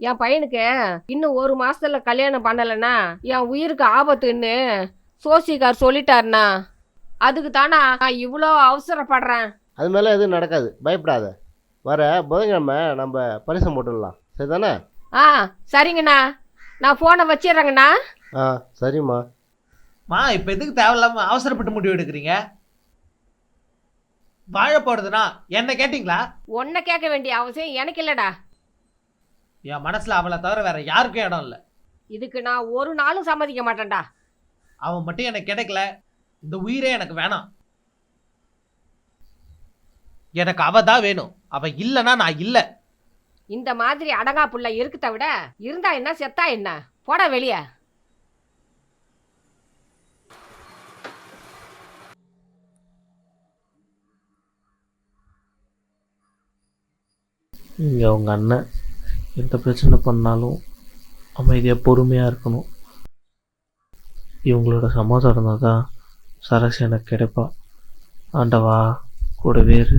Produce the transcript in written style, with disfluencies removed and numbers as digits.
என் பையனுக்கு இன்னும் 1 மாசத்துல கல்யாணம் பண்ணலைன்னா என் உயிருக்கு ஆபத்துன்னு சோசிக்கார் சொல்லிட்டாருண்ணா. அதுக்கு தானா நான் இவ்வளோ அவசரப்படுறேன். அது மேலே எதுவும் நடக்காது, பயப்படாத. வர புதன்கிழமை நம்ம பரிசம் போட்டுடலாம், சரிதானே? ஆ சரிங்கண்ணா, நான் ஃபோனை வச்சிடுறேங்கண்ணா. ஆ சரிம்மா. இப்போ எதுக்கு தேவையில்லாமல் அவசரப்பட்டு முடிவு எடுக்கிறீங்க? வாழ போகிறதுனா என்ன கேட்டிங்களா? உன்னை கேட்க வேண்டிய அவசியம் எனக்கு இல்லைடா. என் மனசில் அவளை தவிர வேற யாருக்கும் இடம் இல்லை. இதுக்கு நான் ஒரு நாளும் சம்மதிக்க மாட்டேன்டா. அவன் மட்டும் எனக்கு கிடைக்கல, இந்த உயிரே எனக்கு வேணாம். எனக்கு அவ தான் வேணும். அவ இல்லைன்னா நான் இல்லை. இந்த மாதிரி அடங்கா புள்ள இருக்குத விட இருந்தா என்ன செத்தா என்ன, போட வெளிய. இங்கே அவங்க அண்ணன் எந்த பிரச்சனை பண்ணாலும் அமைதியாக பொறுமையாக இருக்கணும். இவங்களோட சமாதானம் தான் சரசு எனக்கு கிடைப்பா. ஆண்டவா கூடவே இரு.